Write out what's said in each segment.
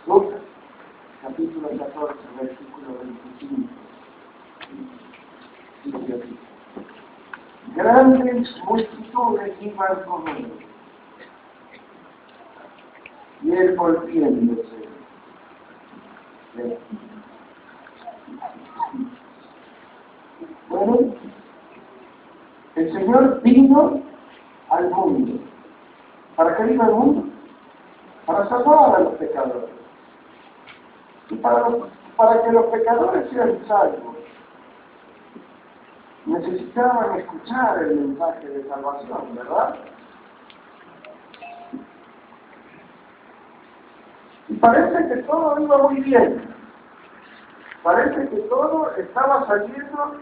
Lucas, capítulo 14, versículo 25. Dice así: grandes multitudes iban con él, y él volviéndose. Bueno, el Señor vino al mundo. ¿Para qué vino al mundo? Para salvar a los pecadores. Y para que los pecadores sean salvos, necesitaban escuchar el mensaje de salvación, ¿verdad? Y parece que todo iba muy bien. Parece que todo estaba saliendo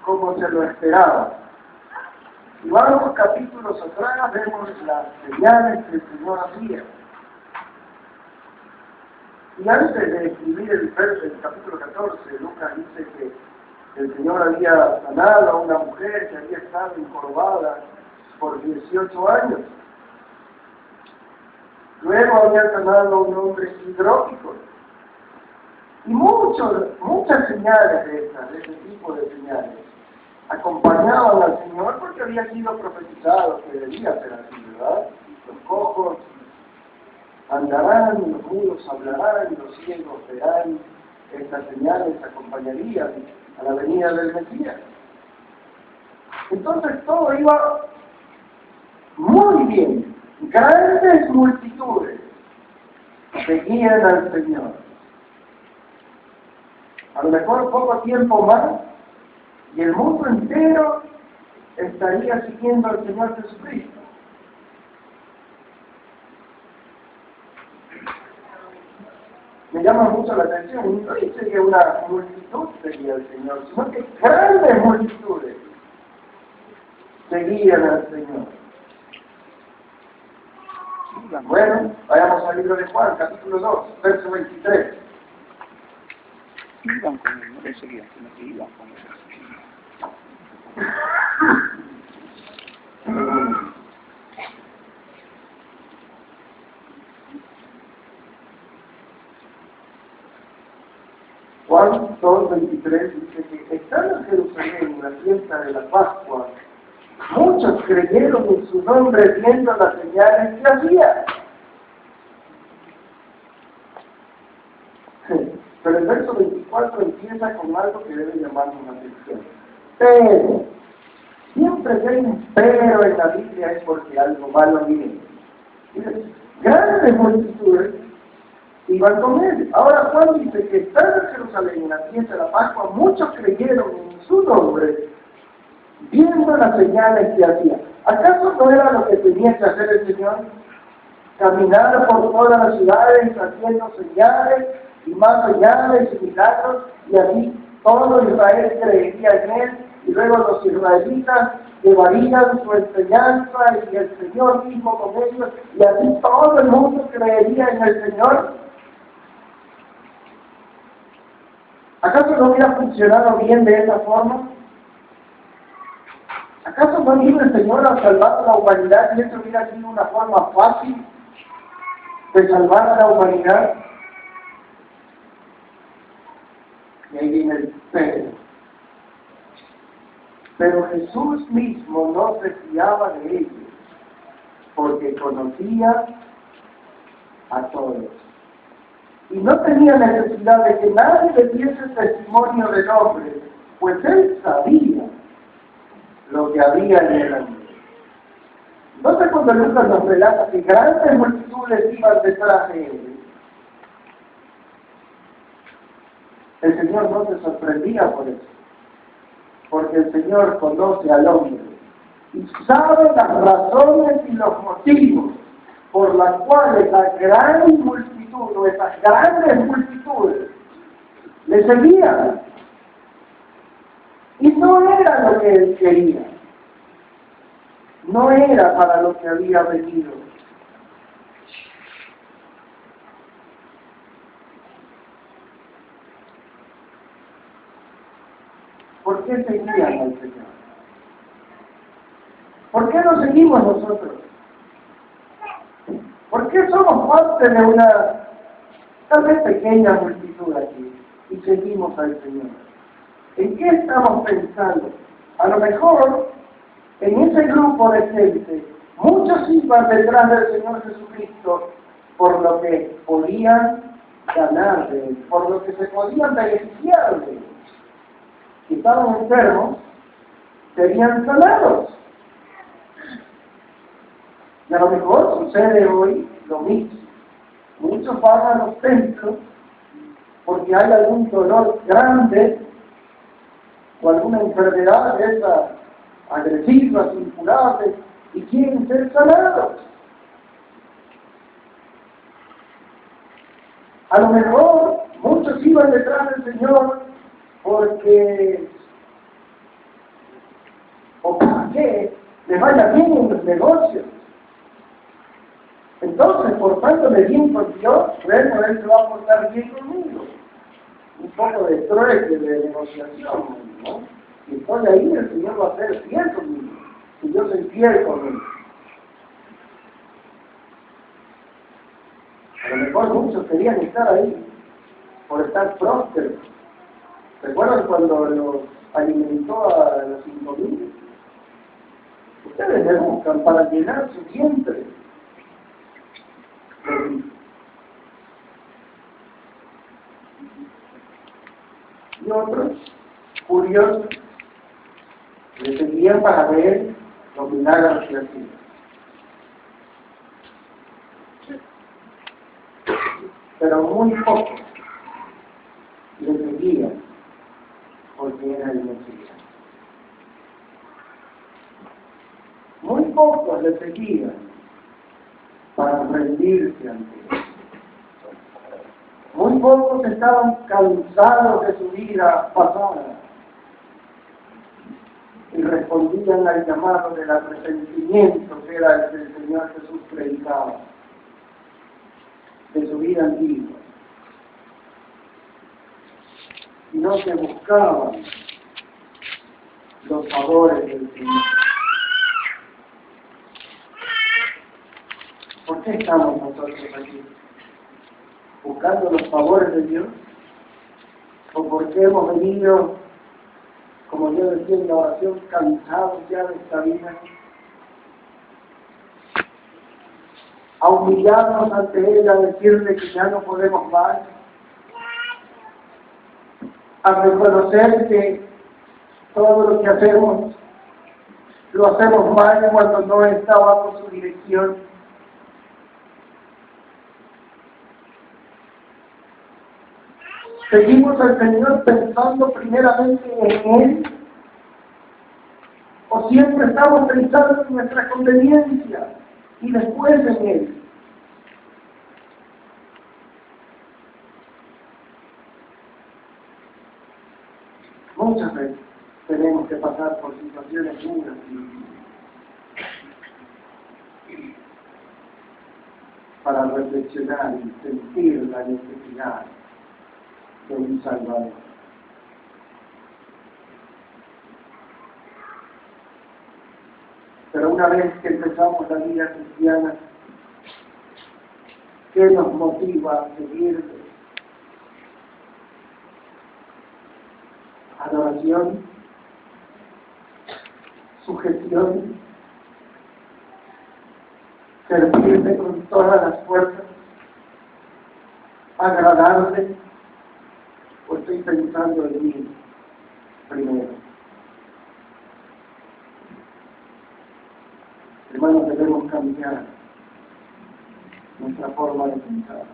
como se lo esperaba. Y varios capítulos atrás vemos las señales que el Señor hacía. Y antes de escribir el capítulo 14, Lucas dice que el Señor había sanado a una mujer que había estado encorvada por 18 años. Luego había sanado a un hombre hidrópico. Y muchas señales de ese tipo de señales acompañaban al Señor porque había sido profetizado que debía ser así, ¿verdad? Los cojos andarán, los mudos hablarán, los ciegos verán. Estas señales acompañarían a la venida del Mesías. Entonces todo iba muy bien. Grandes multitudes seguían al Señor. A lo mejor poco tiempo más y el mundo entero estaría siguiendo al Señor Jesucristo. Me llama mucho la atención, no dice que una multitud seguía al Señor, sino que grandes multitudes seguían al Señor. Bueno, vayamos al libro de Juan, capítulo 2, verso 23. Iban con él, no le seguían, sino que iban con él. Juan 2:23 dice que estando en Jerusalén en la fiesta de la Pascua, muchos creyeron en su nombre viendo las señales que hacía. Pero el verso 24 empieza con algo que debe llamarnos la atención. Pero, siempre que hay un pero en la Biblia es porque algo malo viene. Grandes multitudes iban con él. Ahora Juan dice que estando en Jerusalén en la fiesta de la Pascua, muchos creyeron en su nombre, viendo las señales que hacía. ¿Acaso no era lo que tenía que hacer el Señor? Caminar por todas las ciudades haciendo señales y más señales y milagros, y así todo Israel creería en él, y luego los israelitas llevarían su enseñanza y el Señor mismo con ellos, y así todo el mundo creería en el Señor. ¿Acaso no hubiera funcionado bien de esa forma? ¿Acaso no vino el Señor a salvar a la humanidad y eso hubiera sido una forma fácil de salvar a la humanidad? Y ahí viene el pero. Pero Jesús mismo no se fiaba de ellos, porque conocía a todos. Y no tenía necesidad de que nadie le diese testimonio del hombre, pues él sabía lo que había en el hombre. Entonces cuando Lucas nos relata que grandes multitudes iban detrás de él, el Señor no se sorprendía por eso, porque el Señor conoce al hombre y sabe las razones y los motivos por las cuales la gran multitud o esas grandes multitudes le seguían. Y no era lo que él quería, no era para lo que había venido. ¿Por qué seguían al Señor? ¿Por qué no seguimos nosotros? ¿Por qué somos parte de una tal vez pequeña multitud aquí, y seguimos al Señor. ¿En qué estamos pensando? A lo mejor, en ese grupo de gente, muchos iban detrás del Señor Jesucristo por lo que podían ganar de Él, por lo que se podían beneficiar de Él. Si estaban enfermos, serían sanados. Y a lo mejor sucede hoy lo mismo. Muchos van a los templos porque hay algún dolor grande o alguna enfermedad de esas agresivas, incurables, y quieren ser sanados. A lo mejor muchos iban detrás del Señor porque, o para que les vaya bien en los negocios. Entonces, portándome bien con Dios, bueno, Él se va a portar bien conmigo. Un poco de trueque, de negociación, ¿no? Si estoy ahí, el Señor va a ser fiel conmigo. Si yo soy fiel con Él. A lo mejor muchos querían estar ahí por estar prósperos. ¿Recuerdan cuando los alimentó a los 5.000? Ustedes me buscan para llenar su vientre. Y otros, curiosos, le seguían para ver los milagros que hacían. Pero muy pocos le seguían porque era el Mesías. Muy pocos le seguían para rendirse ante Él. Muy pocos estaban cansados de su vida pasada y respondían al llamado del arrepentimiento que era el que el Señor Jesús predicaba de su vida antigua. Sino que buscaban los favores del Señor. ¿Por qué estamos nosotros aquí? ¿Buscando los favores de Dios? ¿O porque hemos venido, como yo decía en la oración, cansados ya de esta vida? A humillarnos ante Él, a decirle que ya no podemos más, a reconocer que todo lo que hacemos, lo hacemos mal cuando no está bajo su dirección. Seguimos al Señor pensando primeramente en Él, o siempre estamos pensando en nuestra conveniencia y después en Él. Muchas veces tenemos que pasar por situaciones duras para reflexionar y sentir la necesidad de un Salvador. Pero una vez que empezamos la vida cristiana, ¿qué nos motiva a seguir? Adoración, sujeción, servirle con todas las fuerzas, agradarle, o estoy pensando en mí primero. Hermanos, debemos cambiar nuestra forma de pensar.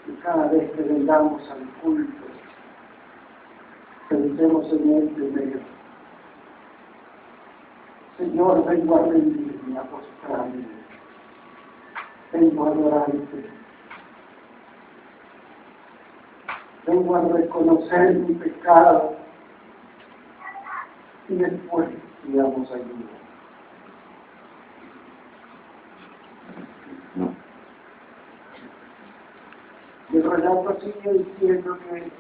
Y cada vez que vengamos al culto, pensemos en Él primero. Señor, vengo a rendirme, a postrarme. Vengo a adorarte. Vengo a reconocer mi pecado. Y después pidamos ayuda. Y el relato sigue diciendo que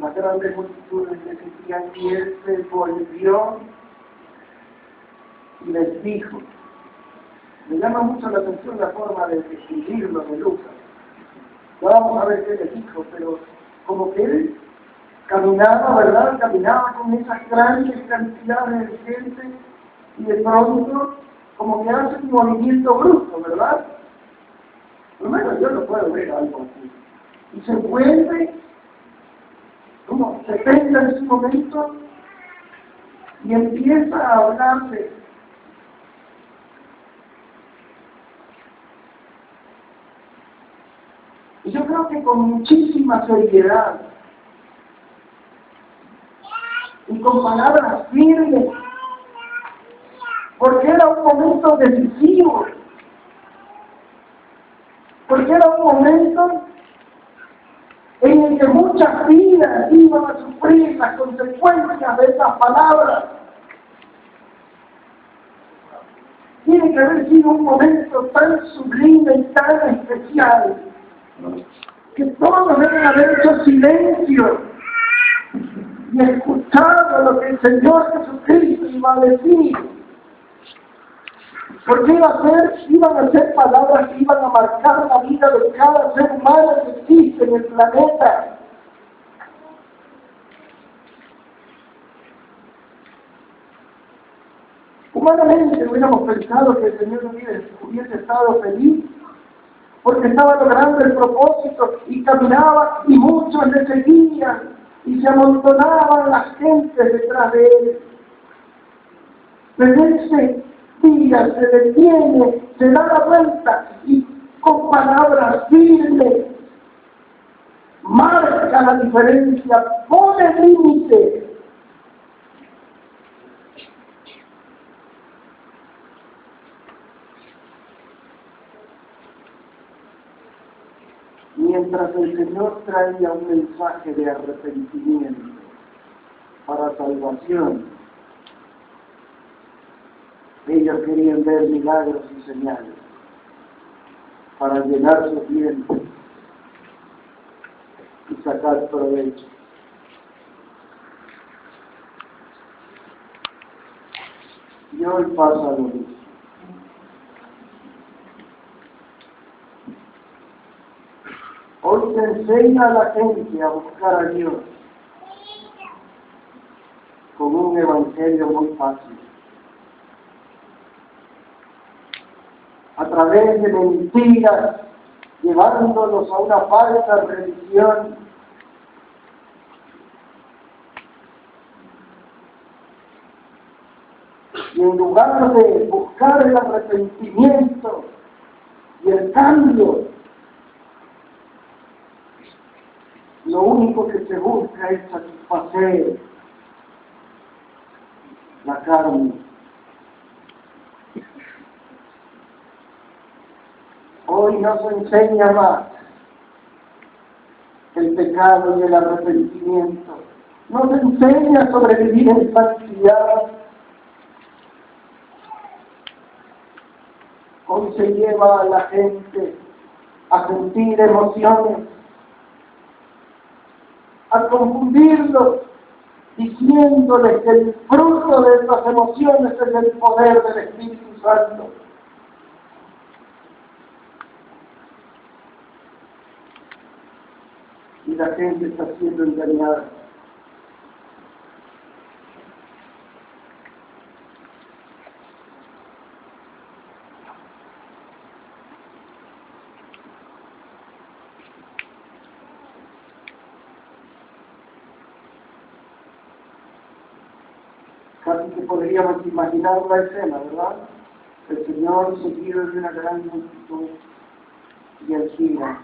las grandes multitudes le seguían y Él se volvió y les dijo. Me llama mucho la atención la forma de escribirlo de Lucas. Ya vamos a ver qué le dijo, pero como que él caminaba, ¿verdad? Caminaba con esas grandes cantidades de gente y de pronto como que hace un movimiento brusco, ¿verdad? Por lo menos yo no puedo ver algo así. Y se vuelve, como se pega en ese momento y empieza a hablarse. Y yo creo que con muchísima seriedad y con palabras firmes, porque era un momento decisivo, porque era un momento en el que muchas vidas iban a sufrir las consecuencias de esas palabras. Tiene que haber sido un momento tan sublime y tan especial que todos deben haber hecho silencio y escuchado lo que el Señor Jesucristo iba a decir. Porque iban a ser palabras que iban a marcar la vida de cada ser humano que existe en el planeta. Humanamente hubiéramos pensado que el Señor hubiese estado feliz porque estaba logrando el propósito y caminaba y muchos le seguían y se amontonaban las gentes detrás de él. Pero ese día se detiene, se da la vuelta y con palabras firmes marca la diferencia, pone límite. Mientras el Señor traía un mensaje de arrepentimiento para salvación, ellos querían ver milagros y señales para llenar sus dientes y sacar provecho. Y hoy pasa lo mismo. Hoy se enseña a la gente a buscar a Dios con un evangelio muy fácil. A través de mentiras, llevándolos a una falsa religión. Y en lugar de buscar el arrepentimiento y el cambio, lo único que se busca es satisfacer la carne. Hoy no se enseña más el pecado y el arrepentimiento. No se enseña a sobrevivir en santidad. Hoy se lleva a la gente a sentir emociones, a confundirlos, diciéndoles que el fruto de esas emociones es el poder del Espíritu Santo. Y la gente está siendo engañada. Casi que podríamos imaginar la escena, ¿verdad? El Señor seguido de una gran multitud y él gira.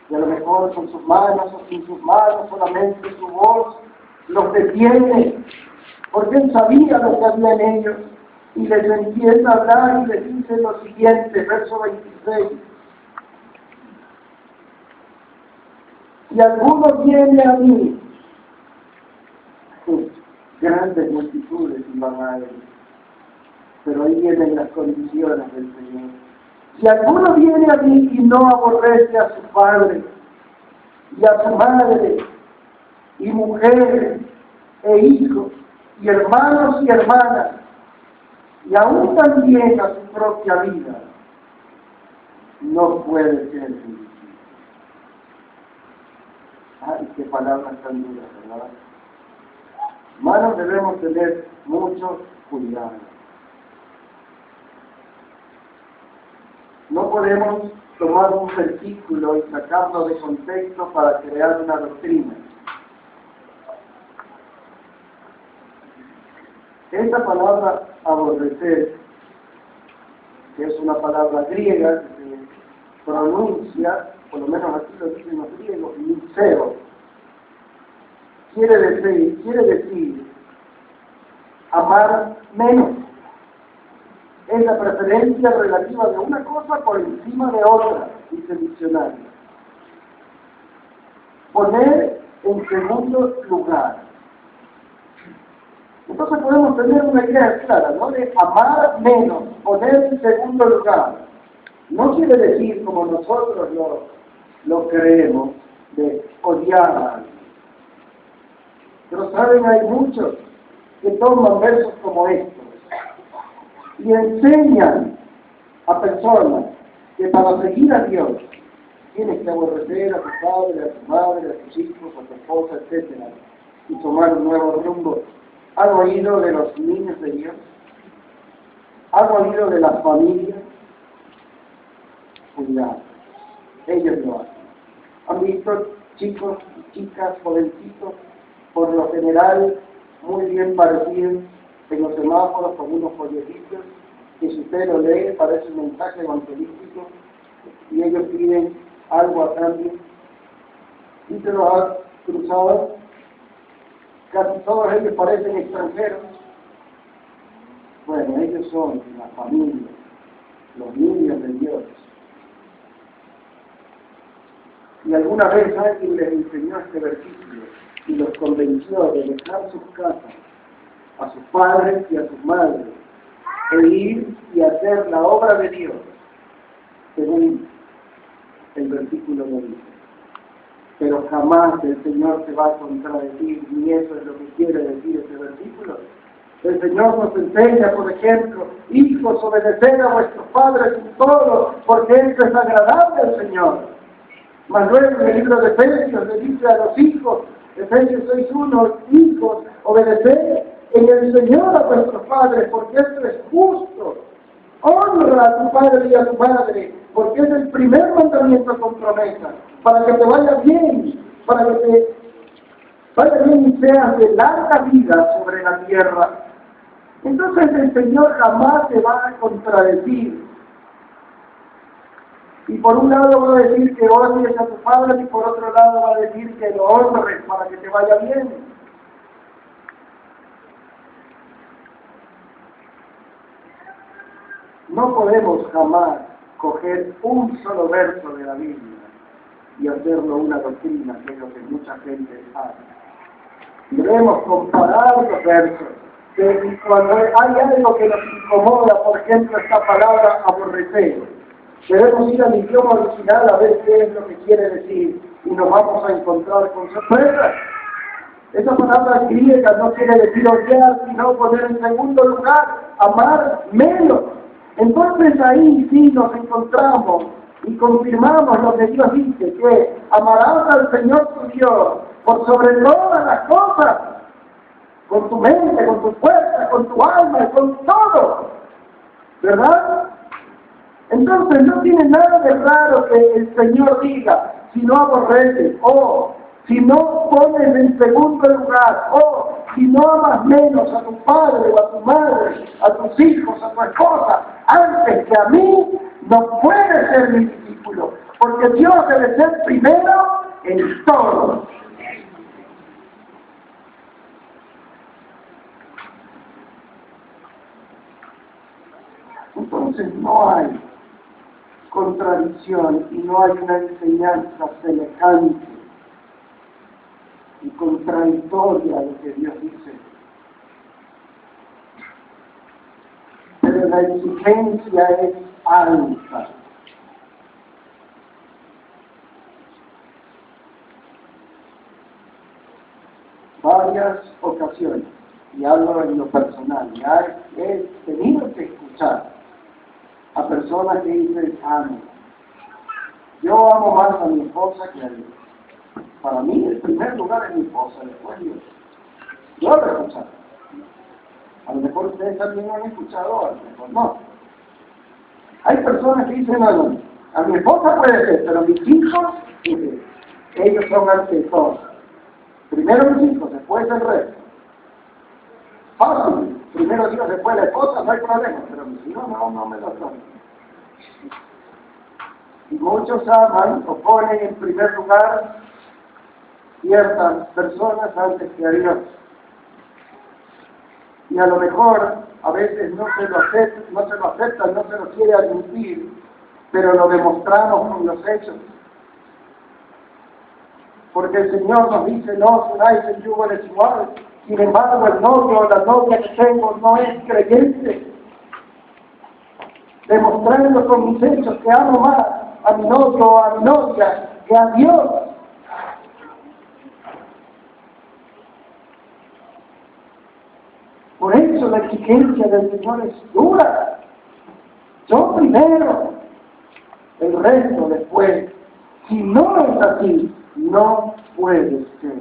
Y a lo mejor con sus manos o sin sus manos, solamente su voz los detiene, porque él sabía lo que había en ellos. Y les empieza a hablar y les dice lo siguiente, verso 26. Si alguno viene a mí, grandes multitudes iban a él, pero ahí vienen las condiciones del Señor. Si alguno viene a mí y no aborrece a su padre, y a su madre, y mujeres, e hijos, y hermanos y hermanas, y aún también a su propia vida, no puede ser bendecido. Ay, qué palabras tan duras, ¿verdad? Hermanos, debemos tener mucho cuidado. No podemos tomar un versículo y sacarlo de contexto para crear una doctrina. Esta palabra aborrecer, que es una palabra griega que se pronuncia, por lo menos aquí lo dicen los griegos, misero, quiere decir amar menos. Es la preferencia relativa de una cosa por encima de otra, dice el diccionario. Poner en segundo lugar. Entonces podemos tener una idea clara, ¿no? De amar menos, poner en segundo lugar. No quiere decir, como nosotros lo creemos, de odiar a alguien. Pero saben, hay muchos que toman versos como estos y enseñan a personas que para seguir a Dios tienes que aborrecer a tu padre, a tu madre, a tus hijos, a tu esposa, etc. y tomar un nuevo rumbo. ¿Han oído de los niños de Dios? ¿Han oído de las familias? Cuidado, ellos lo hacen. ¿Han visto chicos y chicas, jovencitos, por lo general muy bien parecidos en los semáforos con unos folletitos que si usted lo lee parece un mensaje evangelístico y ellos piden algo a cambio? ¿Y se los ha cruzado? Casi todos ellos parecen extranjeros. Bueno, ellos son la familia, los niños de Dios. Y alguna vez alguien les enseñó este versículo y los convenció de dejar sus casas, a sus padres y a sus madres, e ir y hacer la obra de Dios, según el versículo lo dice. Pero jamás el Señor se va a contradecir, ni eso es lo que quiere decir este versículo. El Señor nos enseña, por ejemplo, hijos, obedecer a vuestros padres en todo, porque esto es agradable al Señor. Mas luego en el libro de Efesios le dice a los hijos, Efesios 6:1, hijos, obedecer en el Señor a vuestros padres, porque esto es justo. Honra a tu padre y a tu madre, porque es el primer mandamiento con promesa, para que te vaya bien, para que te vaya bien y seas de larga vida sobre la tierra. Entonces el Señor jamás te va a contradecir. Y por un lado va a decir que odies a tu padre y por otro lado va a decir que lo honres para que te vaya bien. No podemos jamás coger un solo verso de la Biblia y hacerlo una doctrina, que es lo que mucha gente hace. Debemos comparar los versos. Que cuando hay algo que nos incomoda, por ejemplo, esta palabra aborrecer, debemos ir al idioma original a ver qué es lo que quiere decir y nos vamos a encontrar con sorpresas. Esa palabra griega no quiere decir odiar, sino poner en segundo lugar, amar menos. Entonces ahí sí nos encontramos y confirmamos lo que Dios dice, que amarás al Señor tu Dios por sobre todas las cosas, con tu mente, con tu fuerza, con tu alma, con todo, ¿verdad? Entonces no tiene nada de raro que el Señor diga, si no aborreces, o si no pones en segundo lugar, o si no amas menos a tu padre o a tu madre, a tus hijos, a tu esposa, antes que a mí, no puedes ser mi discípulo, porque Dios debe ser primero en todo. Entonces no hay contradicción y no hay una enseñanza semejante y contradictoria a lo que Dios dice. Pero la exigencia es alta. Varias ocasiones, y hablo en lo personal, ya he tenido que escuchar a personas que dicen, yo amo más a mi esposa que a Dios. Para mí, el primer lugar es mi esposa, después Dios. Yo lo he escuchado. A lo mejor ustedes también lo han escuchado, a lo mejor no. Hay personas que dicen, no, a mi esposa puede ser, pero mis hijos, ellos son ante todo. Primero mis hijos, después el resto. Fácil, primero Dios, después la esposa, no hay problema, pero mis hijos no me lo son. Y muchos aman o ponen en primer lugar ciertas personas antes que a Dios. Y a lo mejor a veces no se lo aceptan, no se lo quiere admitir, pero lo demostramos con los hechos. Porque el Señor nos dice, no os unáis en yugo desigual. Sin embargo, el novio o la novia que tengo no es creyente. Demostrando con mis hechos que amo más a mi novio o a mi novia que a Dios. Por eso la exigencia del Señor es dura. Yo primero, el resto después. Si no es así, no puede ser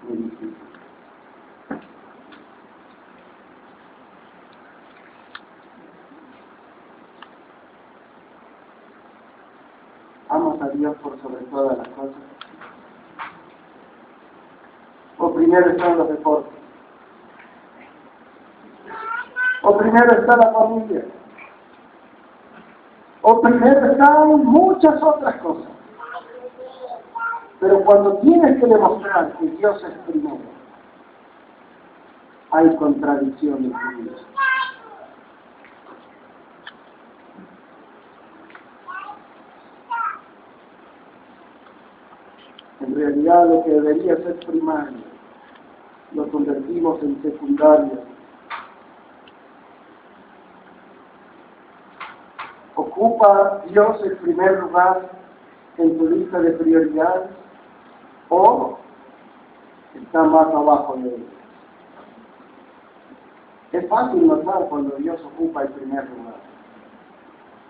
mi discípulo. ¿Amas a Dios por sobre todas las cosas? ¿O primero están los deportes? ¿O primero está la familia? ¿O primero están muchas otras cosas? Pero cuando tienes que demostrar que Dios es primero, hay contradicciones en Dios. En realidad lo que debería ser primario, lo convertimos en secundario. ¿Ocupa Dios el primer lugar en tu lista de prioridades o está más abajo de él? Es fácil notar cuando Dios ocupa el primer lugar,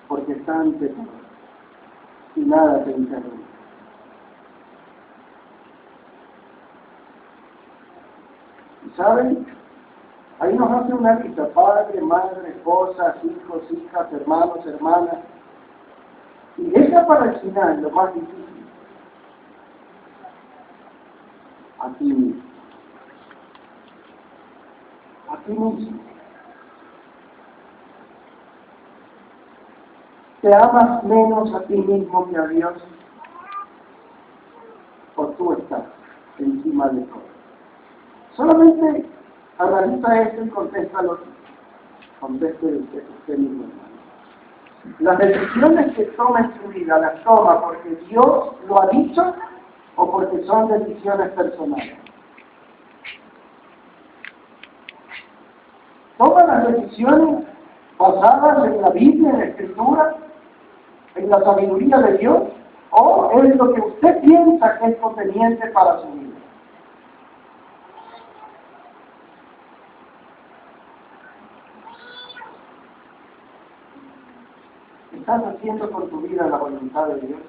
porque está ante ti y nada te interrumpe. ¿Y saben? Ahí nos hace una lista: padre, madre, esposas, hijos, hijas, hermanos, hermanas. Y deja para el final lo más difícil: a ti mismo. A ti mismo. ¿Te amas menos a ti mismo que a Dios? ¿O tú estás encima de todo? Solamente analiza esto y contéstalo. Conteste usted mismo, hermano. Las decisiones que toma en su vida, ¿las toma porque Dios lo ha dicho o porque son decisiones personales? ¿Toma las decisiones basadas en la Biblia, en la Escritura, en la sabiduría de Dios, o es lo que usted piensa que es conveniente para su vida? ¿Estás haciendo por tu vida la voluntad de Dios?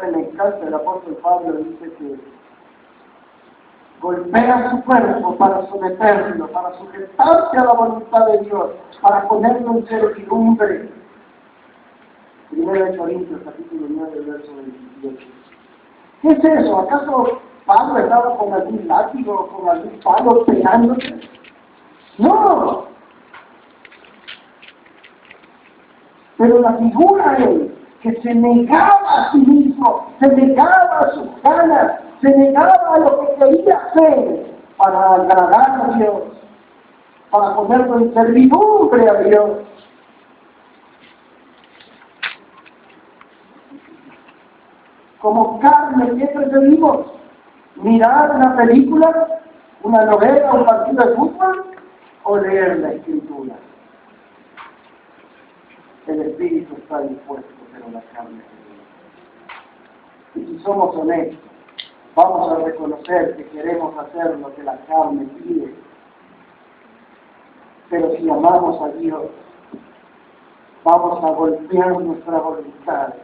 En el caso del apóstol Pablo dice que golpea su cuerpo para someterlo, para sujetarse a la voluntad de Dios, para ponerlo en servidumbre. 1 Corintios, capítulo 9, verso 27. ¿Qué es eso? ¿Acaso Pablo estaba con algún látigo, con algún palo pegándose? ¡No! Pero la figura es que se negaba a sí mismo, se negaba a sus ganas, se negaba a lo que quería hacer para agradar a Dios, para ponerlo en servidumbre a Dios. Como carne, ¿qué preferimos? ¿Mirar una película, una novela, un partido de fútbol o leer la Escritura? El espíritu está dispuesto, pero la carne no. Y si somos honestos, vamos a reconocer que queremos hacer lo que la carne pide. Pero si amamos a Dios, vamos a golpear nuestra voluntad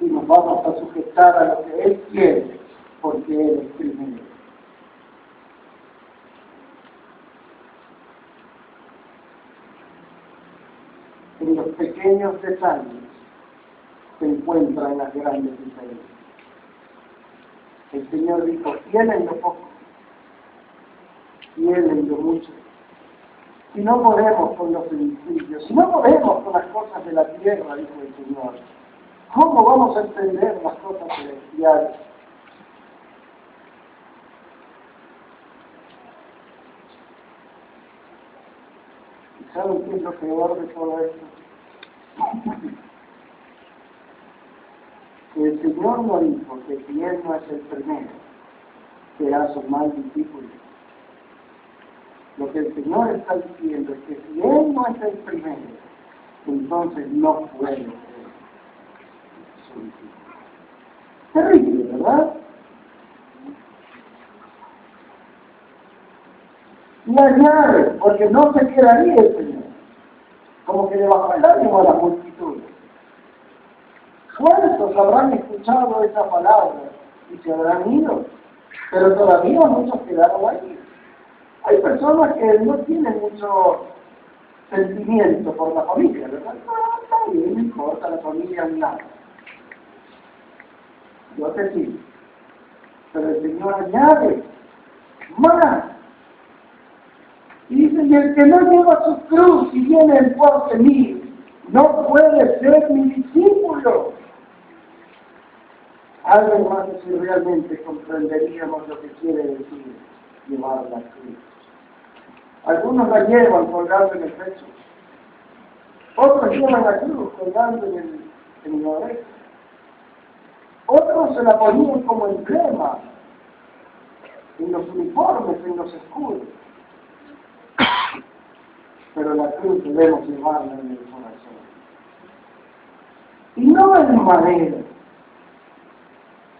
y nos vamos a sujetar a lo que Él quiere, porque Él es primero. En los pequeños detalles se encuentran las grandes diferencias. El Señor dijo, fiel en lo poco, fiel en lo mucho. Si no podemos con los principios, si no podemos con las cosas de la tierra, dijo el Señor, ¿cómo vamos a entender las cosas celestiales? ¿Y saben qué es lo peor de todo esto? Que el Señor no dijo que si Él no es el primero, será su mal discípulo. Lo que el Señor está diciendo es que si Él no es el primero, entonces no puede ser su discípulo. Terrible, ¿verdad? Y añade, porque no se quedaría el Señor, como que le bajó el ánimo a la multitud. ¿Cuántos habrán escuchado esa palabra y se habrán ido? Pero todavía muchos quedaron ahí. Hay personas que no tienen mucho sentimiento por la familia, ¿verdad? No, está bien, no importa, la familia es nada. Yo te sigo. Pero el Señor añade más. Y dice, y el que no lleva su cruz y viene en pos de mí, no puede ser mi discípulo. Algo más si realmente comprenderíamos lo que quiere decir llevar la cruz. Algunos la llevan colgando en el pecho, otros llevan la cruz colgando en la oreja, otros se la ponían como emblema en los uniformes, en los escudos. Pero la cruz debemos llevarla en el corazón. Y no en madera,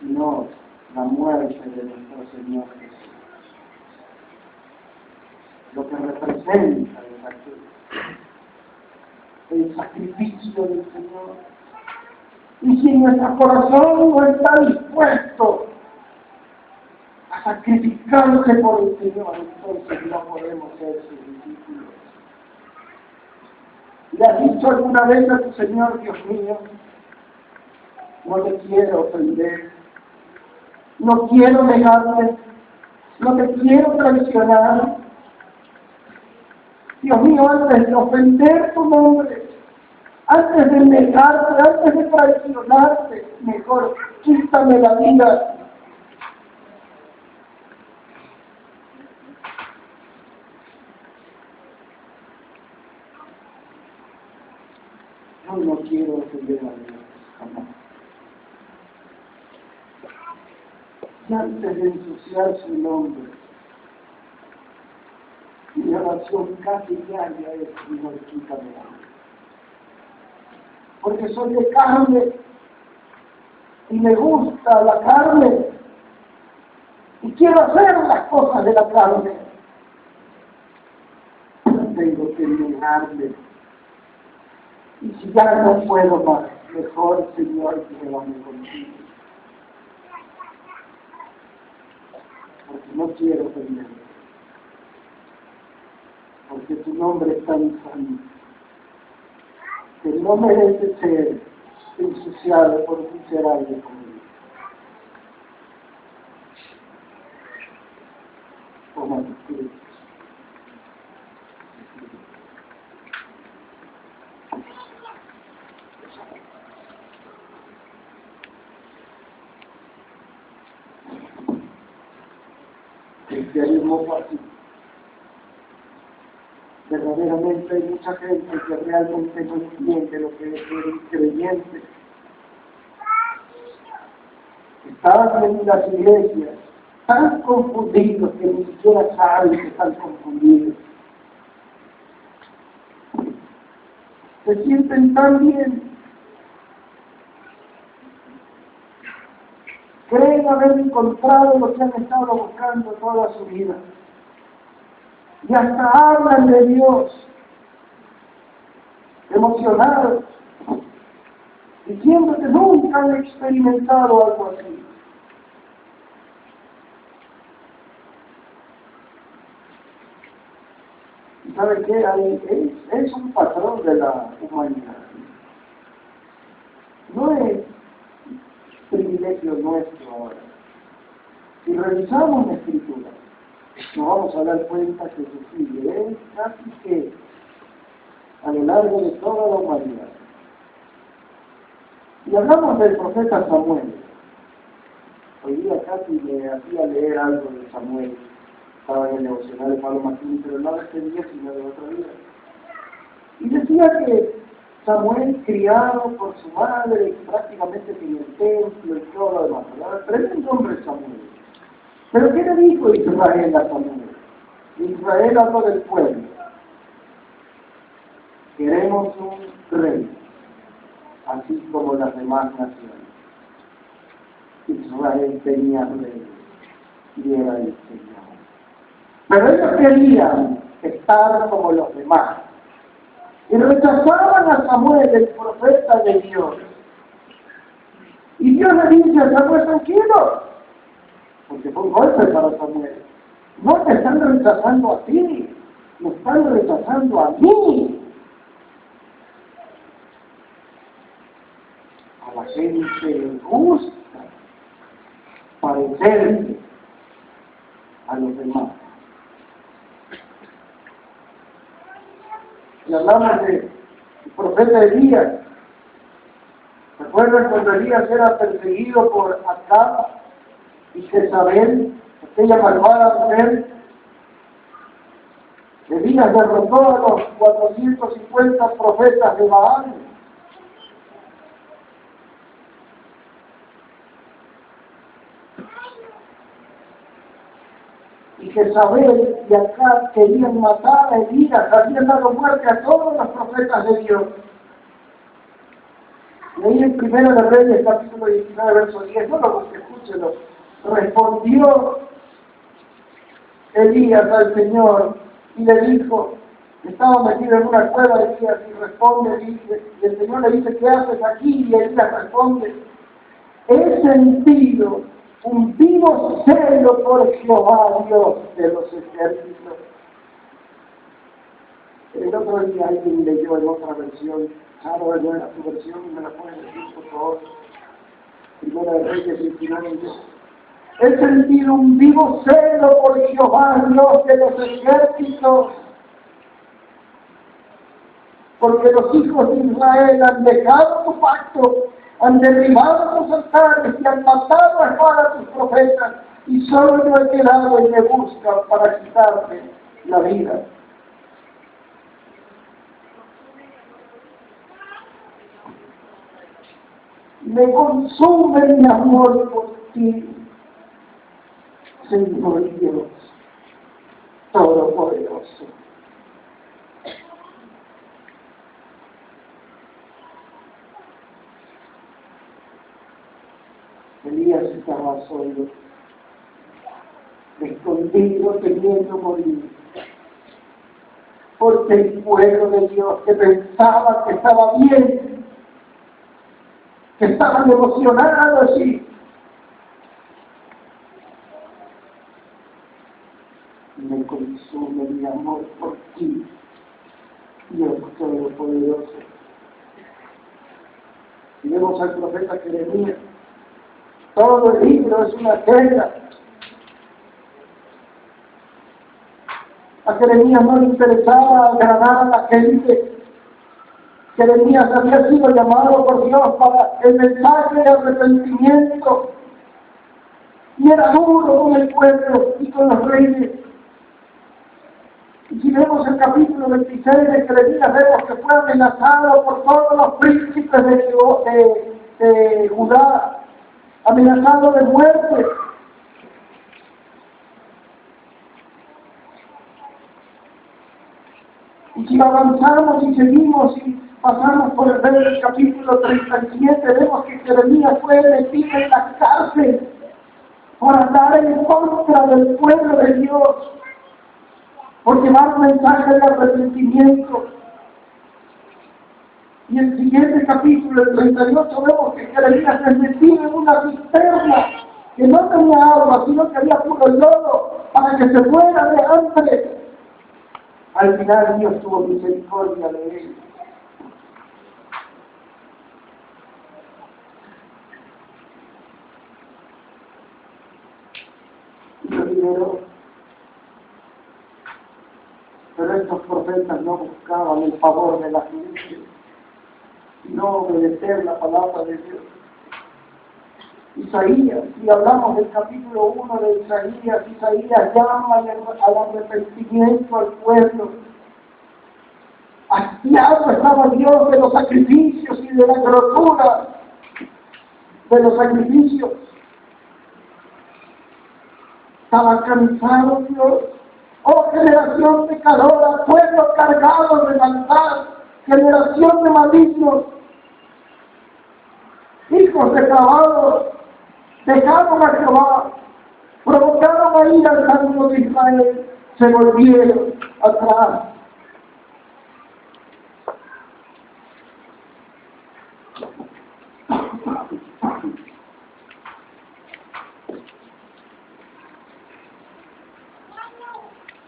sino la muerte de nuestro Señor Jesús. Lo que representa esa cruz, el sacrificio del Señor. Y si nuestro corazón no está dispuesto a sacrificarse por el Señor, entonces no podemos ser sus discípulos. ¿Le has dicho alguna vez a tu Señor, Dios mío, no te quiero ofender, no quiero negarte, no te quiero traicionar? Dios mío, antes de ofender tu nombre, antes de negarte, antes de traicionarte, mejor quítame la vida. Yo no quiero ofender a Dios, jamás. Y antes de ensuciar su nombre, mi oración casi diaria es, Señor, quítame la vida. Porque soy de carne y me gusta la carne y quiero hacer las cosas de la carne. Pero tengo que negarme. Y si ya no puedo más, mejor, Señor, llévame contigo. Porque no quiero perderme. Porque tu nombre es tan santo que no merece ser ensuciado por un miserable conmigo. Toma tu cruz. El cristianismo fue así. Verdaderamente hay mucha gente que realmente no entiende lo que es ser un creyente. Están en las iglesias tan confundidos que ni siquiera saben que están confundidos. Se sienten tan bien. Creen haber encontrado lo que han estado buscando toda su vida. Y hasta hablan de Dios, emocionados, diciendo que nunca han experimentado algo así. ¿Y sabe qué? Es un patrón de la humanidad. No es privilegio nuestro ahora. Si revisamos la Escritura, nos vamos a dar cuenta que sucede casi que a lo largo de toda la humanidad. Y hablamos del profeta Samuel. Hoy día casi me hacía leer algo de Samuel. Estaba en el devocional de Pablo Martín, pero no de este día, sino de otro día. Y decía que Samuel, criado por su madre, prácticamente en el templo y todo lo demás. Tremendo hombre Samuel. Pero ¿qué le dijo Israel a Samuel? Israel habló del pueblo. Queremos un rey, así como las demás naciones. Israel tenía rey y era el Señor. Pero ellos querían estar como los demás. Y rechazaban a Samuel, el profeta de Dios. Y Dios le dice a Samuel, tranquilo, porque fue un golpe para Samuel. No te están rechazando a ti, me están rechazando a mí. A la gente le gusta parecerse a los demás. Y hablamos del profeta Elías. ¿Recuerdan cuando Elías era perseguido por Acab y Jezabel, aquella malvada mujer? Elías derrotó a los 450 profetas de Baal. Y Jezabel y Acab querían matar a Elías, habían dado muerte a todos los profetas de Dios. Leí en 1 de Reyes, capítulo 19, verso 10, no lo busque, escúchelo. Respondió Elías al Señor y le dijo, estaba metido en una cueva, Elías, y responde, dice, y el Señor le dice, ¿qué haces aquí? Y Elías responde, he sentido un vivo celo por Jehová, Dios de los ejércitos. El otro día alguien leyó en otra versión, claro, no era su versión, me la pueden decir por favor. 1 de Reyes 19. He sentido un vivo celo por Jehová, Dios de los ejércitos, porque los hijos de Israel han dejado tu pacto, han derribado tus altares y han matado a espada a tus profetas, y solo yo he quedado y me buscan para quitarte la vida. Me consume mi amor por ti, Señor Dios Todopoderoso. Elías estaba solo, escondido, temiendo morir, porque el pueblo de Dios que pensaba que estaba bien, que estaban emocionados y me consume mi amor por ti, Dios Todopoderoso. Y vemos al profeta Jeremías. Todo el libro es una queja. A Jeremías no le interesaba agradar a la gente. Jeremías había sido llamado por Dios para el mensaje de arrepentimiento. Y era duro con el pueblo y con los reyes. Y si vemos el capítulo 26 de Jeremías, vemos que fue amenazado por todos los príncipes de Judá. Amenazado de muerte. Y si avanzamos y seguimos y pasamos por el capítulo 37, vemos que Jeremías fue metido en la cárcel por andar en contra del pueblo de Dios, por llevar un mensaje de arrepentimiento. Y el siguiente capítulo, el 38, vemos que Jeremías se metía en una cisterna que no tenía agua, sino que había puro lodo para que se muera de hambre. Al final Dios tuvo misericordia de él. Y lo liberó. Pero estos profetas no buscaban el favor de la gente, sino obedecer la palabra de Dios. Isaías, si hablamos del capítulo 1 de Isaías llama al arrepentimiento al pueblo. Hastiado estaba Dios de los sacrificios y de la grosura de los sacrificios. Estaba cansado Dios. Oh generación pecadora, pueblo cargado de maldad, generación de malignos, hijos depravados, dejaron a Jehová, provocaron a ir al Santo de Israel, se volvieron atrás.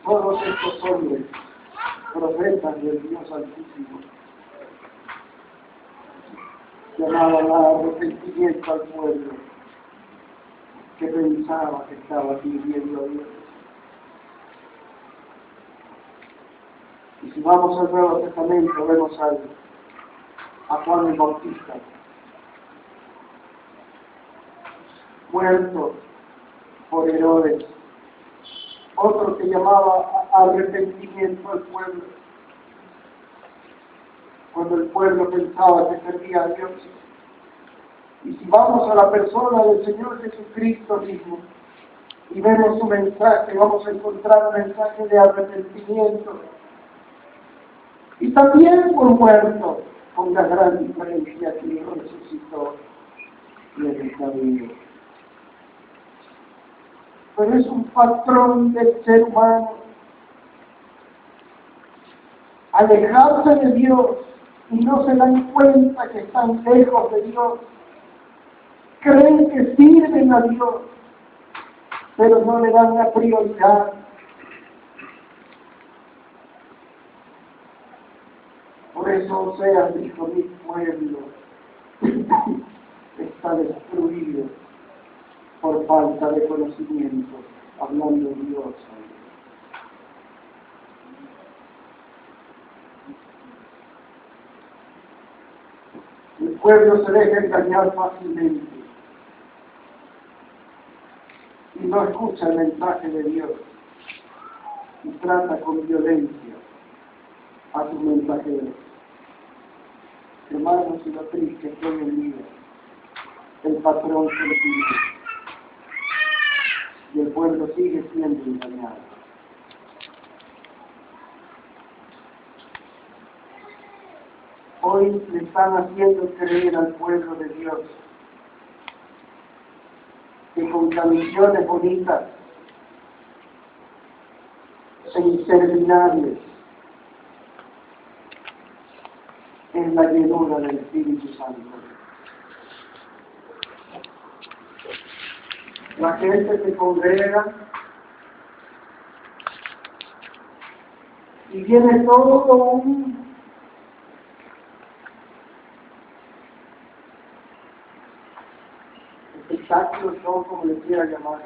Todos estos hombres, profetas del Dios Altísimo, llamaban a arrepentimiento al pueblo que pensaba que estaba sirviendo a Dios. Y si vamos al Nuevo Testamento, vemos a Juan el Bautista, muerto por Herodes, otro que llamaba arrepentimiento al pueblo, cuando el pueblo pensaba que servía a Dios. Y si vamos a la persona del Señor Jesucristo mismo y vemos su mensaje, vamos a encontrar un mensaje de arrepentimiento. Y también por muerto, con la gran diferencia que Dios resucitó y está vivo. Pero es un patrón del ser humano. Alejarse de Dios y no se dan cuenta que están lejos de Dios. Creen que sirven a Dios, pero no le dan la prioridad. Por eso Oseas dijo: mi pueblo está destruido por falta de conocimiento, hablando de Dios. El pueblo se deja engañar fácilmente y no escucha el mensaje de Dios y trata con violencia a su mensajero. Hermanos, y lo triste es que hoy en día el patrón se repite y el pueblo sigue siendo engañado. Hoy le están haciendo creer al pueblo de Dios que con canciones bonitas e interminables es la llenura del Espíritu Santo. La gente se congrega y viene todo un espectáculo, show, como le quiera llamar,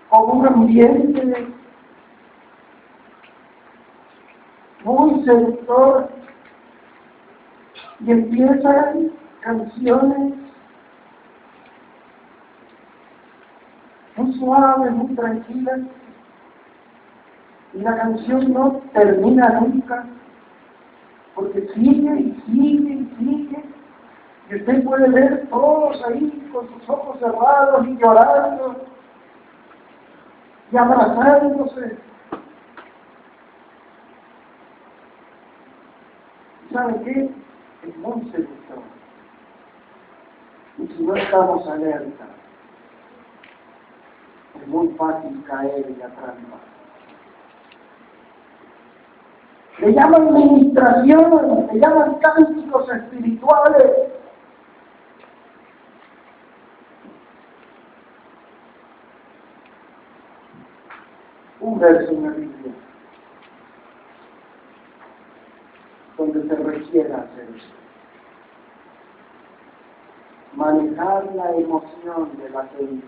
con un ambiente muy seductor, y empiezan canciones muy suaves, muy tranquilas, y la canción no termina nunca, porque sigue y sigue y sigue, y usted puede ver todos ahí con sus ojos cerrados y llorando y abrazándose. ¿Saben qué? Es muy seductor. Y si no estamos alerta, es muy fácil caer en la trampa. le llaman ministración, le llaman cánticos espirituales. Un verso en la Biblia donde se requiere hacer eso. Manejar la emoción de la gente,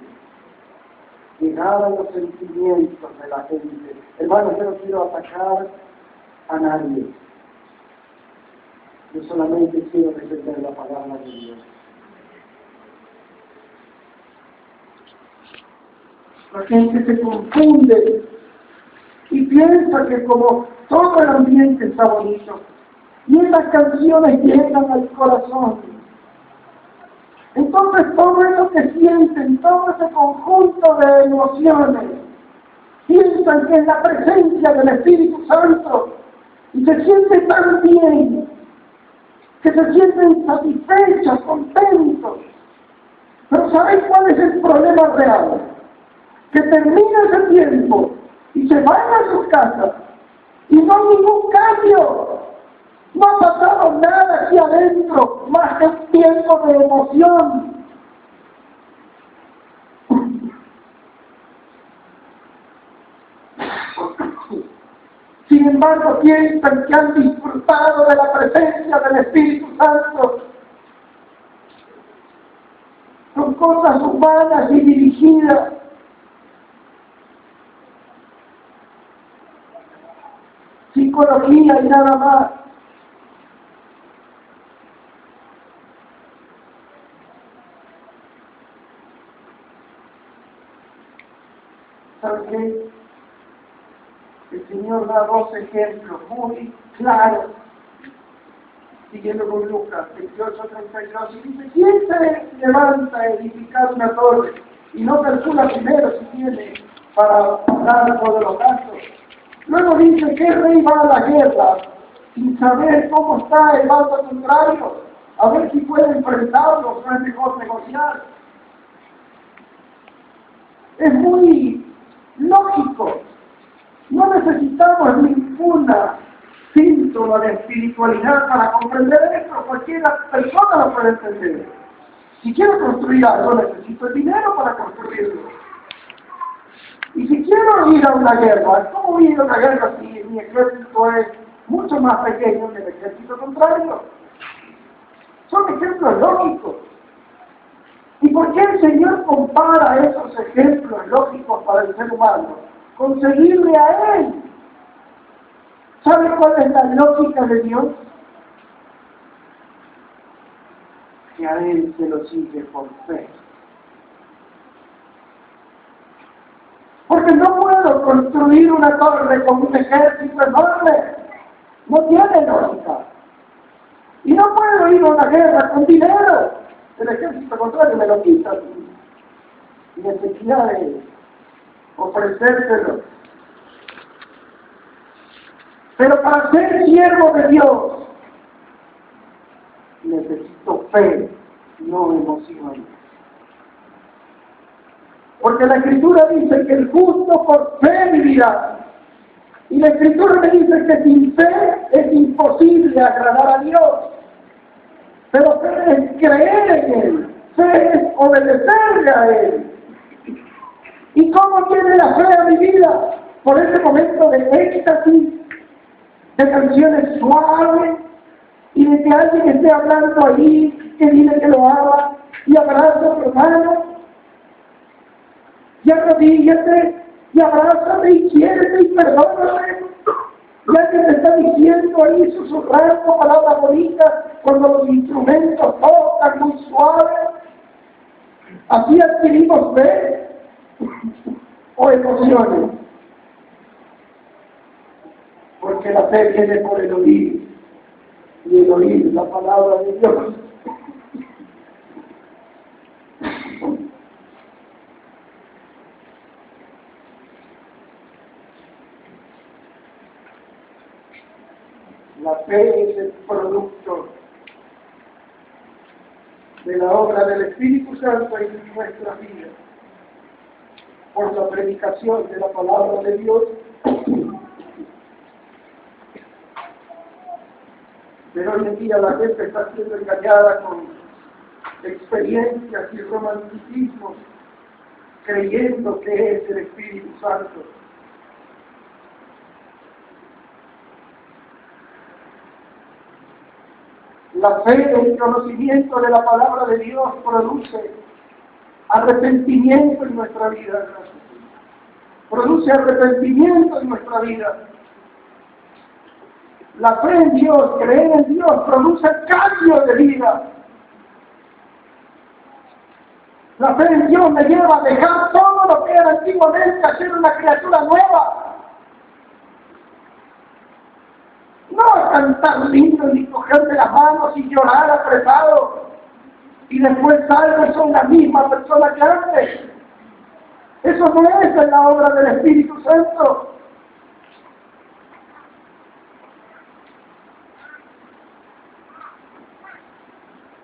llegar a los sentimientos de la gente. Hermanos, yo no quiero atacar a nadie. Yo solamente quiero defender la palabra de Dios. La gente se confunde y piensa que como todo el ambiente está bonito y esas canciones llegan al corazón, entonces todo eso que sienten, todo ese conjunto de emociones, piensan que es la presencia del Espíritu Santo y se sienten tan bien, que se sienten satisfechos, contentos. Pero ¿sabéis cuál es el problema real? Que termina ese tiempo y se van a sus casas y no hay ningún cambio. No ha pasado nada aquí adentro, más que un tiempo de emoción. Sin embargo, piensan que han disfrutado de la presencia del Espíritu Santo. Son cosas humanas y dirigidas. Psicología y nada más. ¿Saben qué? El Señor da dos ejemplos muy claros, siguiendo con Lucas 28:32, y dice: ¿quién se levanta a edificar una torre y no calcula primero si tiene para pagar todos los gastos? Luego dice: ¿qué rey va a la guerra sin saber cómo está el bando contrario? A ver si puede enfrentarlo, no es mejor negociar. Es muy lógico. No necesitamos ninguna síntoma de espiritualidad para comprender esto. Cualquier persona lo puede entender. Si quiero construir algo, necesito el dinero para construirlo. Y si quiero ir a una guerra, ¿cómo ir a una guerra si mi ejército es mucho más pequeño que el ejército contrario? Son ejemplos lógicos. ¿Y por qué el Señor compara esos ejemplos lógicos para el ser humano? Conseguirle a Él. ¿Sabe cuál es la lógica de Dios? Que a Él se lo sigue por fe. Porque no puedo construir una torre con un ejército enorme. No tiene lógica. Y no puedo ir a una guerra con dinero. El ejército contrario me lo quita. Y necesidad de ofrecérselo. Pero para ser siervo de Dios necesito fe, no emoción. Porque la Escritura dice que el justo por fe vivirá. Y la Escritura me dice que sin fe es imposible agradar a Dios. Pero fe es creer en Él, fe es obedecerle a Él. ¿Y cómo tiene la fe a mi vida? Por ese momento de éxtasis, de canciones suaves, y de que alguien esté hablando allí, que dice que lo ama, y abraza a tu hermano, y arrodíllate, y abrázate, y quiérete, y perdóname. Y alguien te está diciendo ahí, susurrando palabras bonitas, cuando los instrumentos tocan muy suaves. Así adquirimos fe o emociones. Porque la fe viene por el oír, y el oír la palabra de Dios. La fe es el producto de la obra del Espíritu Santo en nuestra vida, por la predicación de la palabra de Dios Pero hoy en día la gente está siendo engañada con experiencias y romanticismos, creyendo que es el Espíritu Santo. La fe, el conocimiento de la palabra de Dios produce arrepentimiento en nuestra vida. Produce arrepentimiento en nuestra vida. La fe en Dios, creer en Dios, produce cambio de vida. La fe en Dios me lleva a dejar todo lo que era antiguamente, a ser una criatura nueva. No a cantar lindo, ni cogerme las manos y llorar apretado. Y después salgo y soy la misma persona que antes. Eso no es en la obra del Espíritu Santo.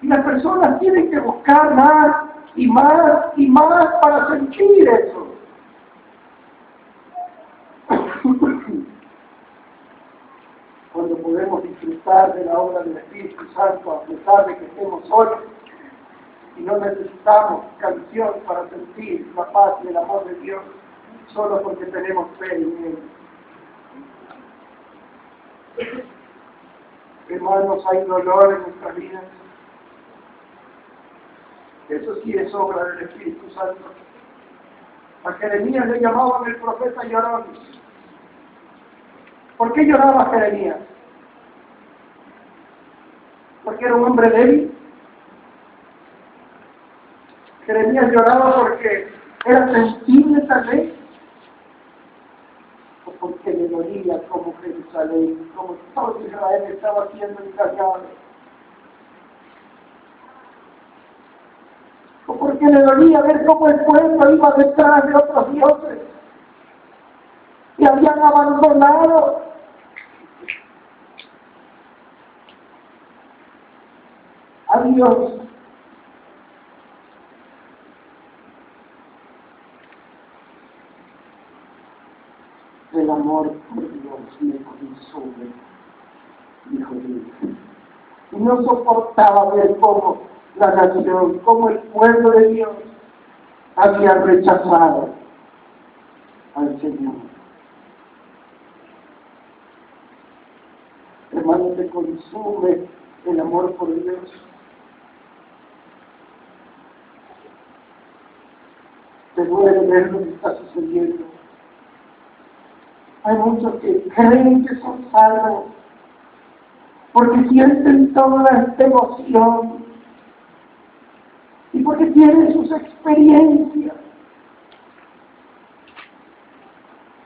Y las personas tienen que buscar más y más y más para sentir eso. Cuando podemos disfrutar de la obra del Espíritu Santo, a pesar de que estemos solos y no necesitamos canción para sentir la paz y el amor de Dios, solo porque tenemos fe en Él. Hermanos, hay dolor en nuestras vidas. Eso sí es obra del Espíritu Santo. A Jeremías le llamaban el profeta llorón. ¿Por qué lloraba Jeremías? ¿Porque era un hombre débil? Jeremías lloraba porque era sensible tal vez, o porque le dolía como Jerusalén, como todo Israel estaba siendo engañado, o porque le dolía ver cómo el pueblo iba detrás de otros dioses y habían abandonado a Dios. El amor por Dios me consume, dijo Dios. Y no soportaba ver cómo la nación, cómo el pueblo de Dios había rechazado al Señor. Hermano, te consume el amor por Dios. Te duele ver lo que está sucediendo. Hay muchos que creen que son salvos porque sienten toda esta emoción y porque tienen sus experiencias,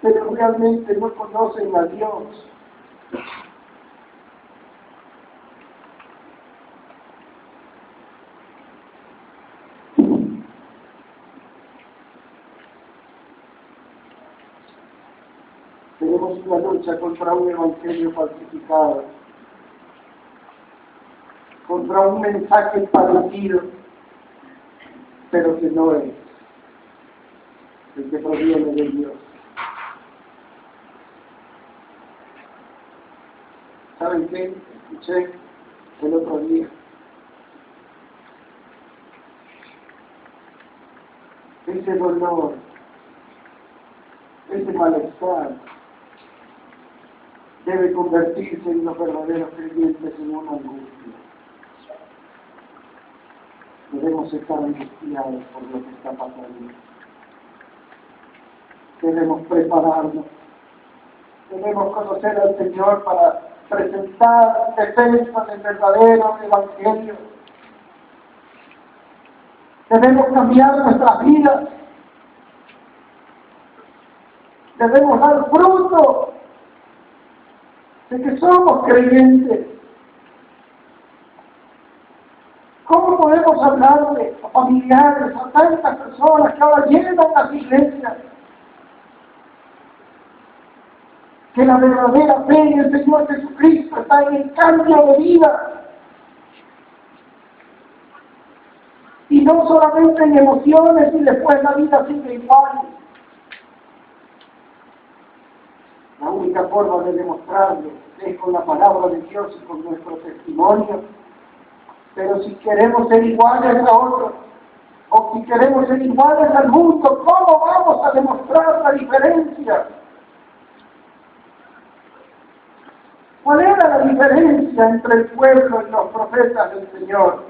pero realmente no conocen a Dios. Tenemos una lucha contra un evangelio falsificado, contra un mensaje parecido, pero que no es el que proviene de Dios. ¿Saben qué? Escuché el otro día. Ese dolor, ese malestar, debe convertirse en los verdaderos creyentes en una angustia. Debemos estar angustiados por lo que está pasando. Debemos prepararnos. Debemos conocer al Señor para presentar defensa del verdadero evangelio. Debemos cambiar nuestras vidas. Debemos dar fruto de que somos creyentes. ¿Cómo podemos hablarle a familiares, a tantas personas que ahora llenan las iglesias, que la verdadera fe en el Señor Jesucristo está en el cambio de vida? Y no solamente en emociones y después la vida sigue igual. La única única forma de demostrarlo es con la palabra de Dios y con nuestro testimonio. Pero si queremos ser iguales a otros, o si queremos ser iguales al mundo, ¿cómo vamos a demostrar la diferencia? ¿Cuál era la diferencia entre el pueblo y los profetas del Señor?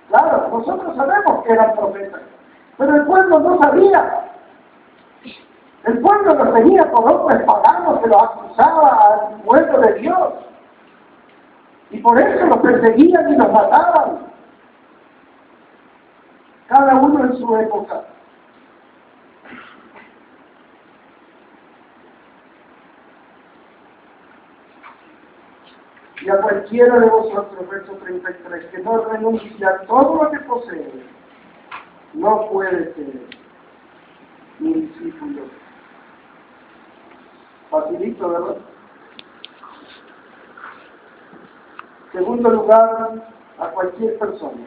Claro, nosotros sabemos que eran profetas, pero el pueblo no sabía. El pueblo los tenía por hombres paganos, se los acusaba al pueblo de Dios. Y por eso los perseguían y los mataban. Cada uno en su época. Y a cualquiera de vosotros, verso 33, que no renuncie a todo lo que posee, no puede ser mi discípulo. Facilito, ¿verdad? Segundo lugar, a cualquier persona.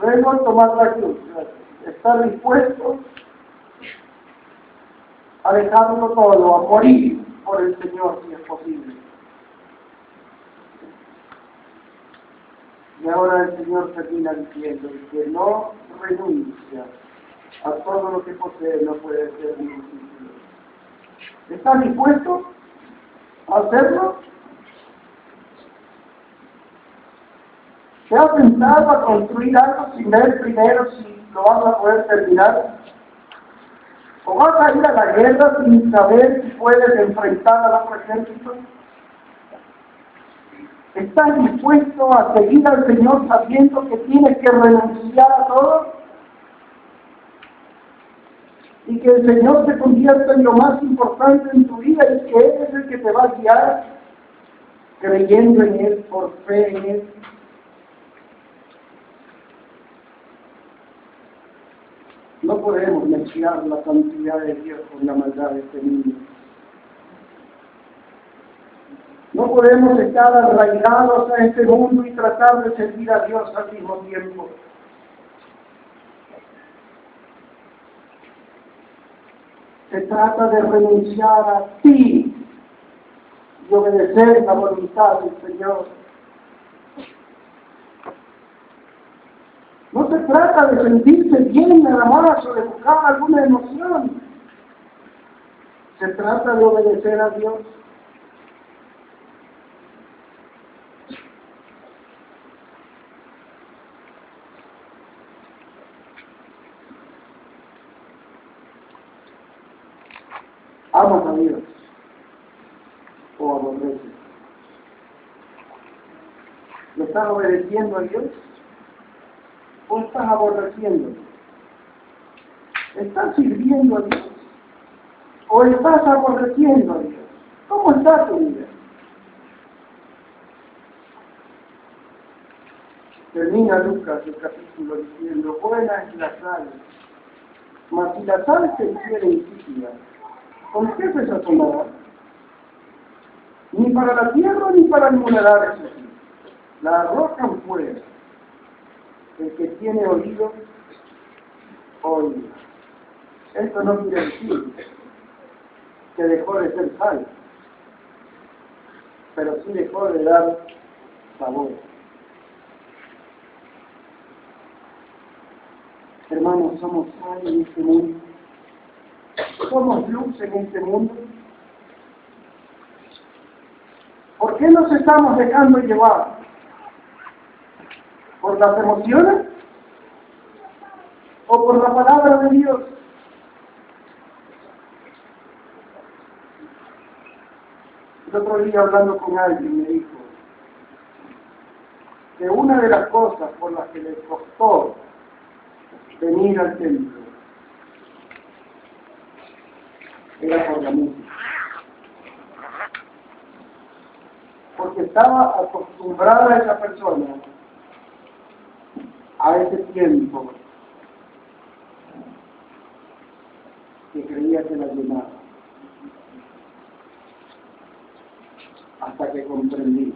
Luego, tomar la cruz. Estar dispuesto a dejarlo todo, a morir por el Señor, si es posible. Y ahora el Señor termina diciendo que no renuncia a todo lo que posee, no puede ser mi discípulo. ¿Estás dispuesto a hacerlo? ¿Te has pensado a construir algo sin ver primero si lo vas a poder terminar? ¿O vas a ir a la guerra sin saber si puedes enfrentar al otro ejército? ¿Estás dispuesto a seguir al Señor sabiendo que tienes que renunciar a todo? Y que el Señor se convierta en lo más importante en tu vida y que Él es el que te va a guiar, creyendo en Él, por fe en Él. No podemos mezclar la santidad de Dios con la maldad de este mundo. No podemos estar arraigados a este mundo y tratar de servir a Dios al mismo tiempo. Se trata de renunciar a ti y obedecer la voluntad del Señor. No se trata de sentirse bien nada más o de buscar alguna emoción. Se trata de obedecer a Dios. ¿Amas a Dios o aborreces? ¿Le estás obedeciendo a Dios o estás aborreciendo? ¿Estás sirviendo a Dios o estás aborreciendo a Dios? ¿Cómo está tu vida? Termina Lucas el capítulo diciendo: buena es la sal, mas si la sal se hiciera insípida, ¿con qué se sazonará? Ni para la tierra ni para el muladar es así. La arrojan fuera. El que tiene oído, oiga. Esto no quiere decir que dejó de ser sal, pero sí dejó de dar sabor. Hermanos, somos sal en este mundo. Somos luz en este mundo. ¿Por qué nos estamos dejando llevar? ¿Por las emociones? ¿O por la palabra de Dios? El otro día, hablando con alguien, me dijo que una de las cosas por las que les costó venir al templo era por la música. Porque estaba acostumbrada esa persona a ese tiempo que creía que la llenaba. Hasta que comprendí.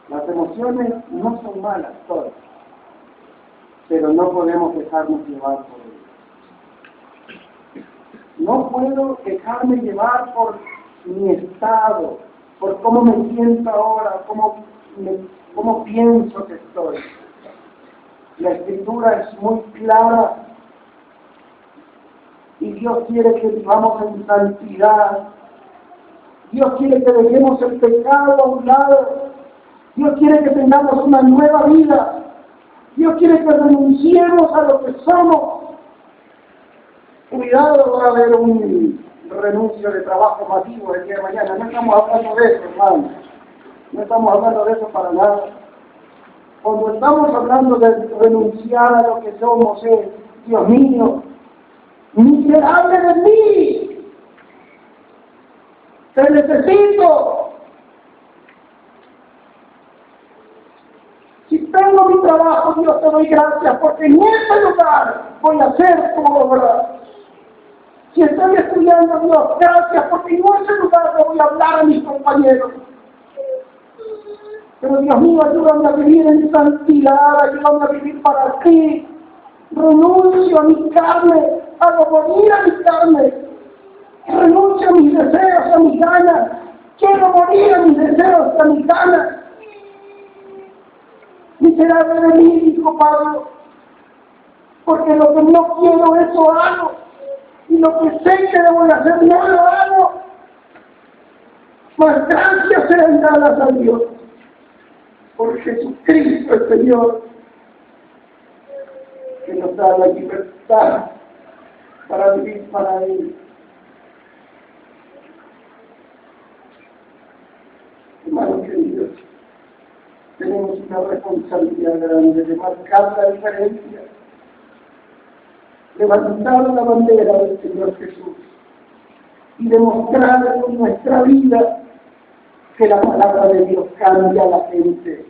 Las emociones no son malas todas, pero no podemos dejarnos llevar por ellas. No puedo dejarme llevar por mi estado, por cómo me siento ahora, cómo pienso que estoy. La Escritura es muy clara y Dios quiere que vivamos en santidad. Dios quiere que dejemos el pecado a un lado. Dios quiere que tengamos una nueva vida. Dios quiere que renunciemos a lo que somos. Cuidado, va a haber un renuncio de trabajo masivo el día de mañana. No estamos hablando de eso, hermano. No estamos hablando de eso para nada. Cuando estamos hablando de renunciar a lo que somos, Dios mío, miserable de mí, te necesito. Si tengo mi trabajo, Dios te doy gracias, porque en ese lugar voy a hacer tu obra. Si estoy estudiando, Dios, gracias, porque en ese lugar le voy a hablar a mis compañeros. Pero Dios mío, ayúdame a vivir en santidad, ayúdame a vivir para ti. Renuncio a mi carne, hago morir a mi carne. Renuncio a mis deseos, a mis ganas. Quiero morir a mis deseos, a mis ganas. Miserable de mí, dijo Pablo, porque lo que no quiero, eso hago. Y lo que sé que debo de hacer, no lo hago. Mas gracias sean dadas a Dios por Jesucristo el Señor, que nos da la libertad para vivir para Él. Hermanos queridos, tenemos una responsabilidad grande de marcar la diferencia, levantar la bandera del Señor Jesús y demostrar con nuestra vida que la palabra de Dios cambia a la gente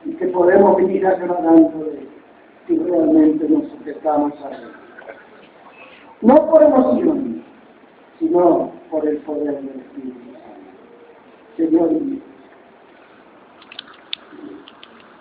y que podemos vivir agradando de Él si realmente nos sujetamos a Él. No por emoción, sino por el poder del Espíritu Santo. Señor mío.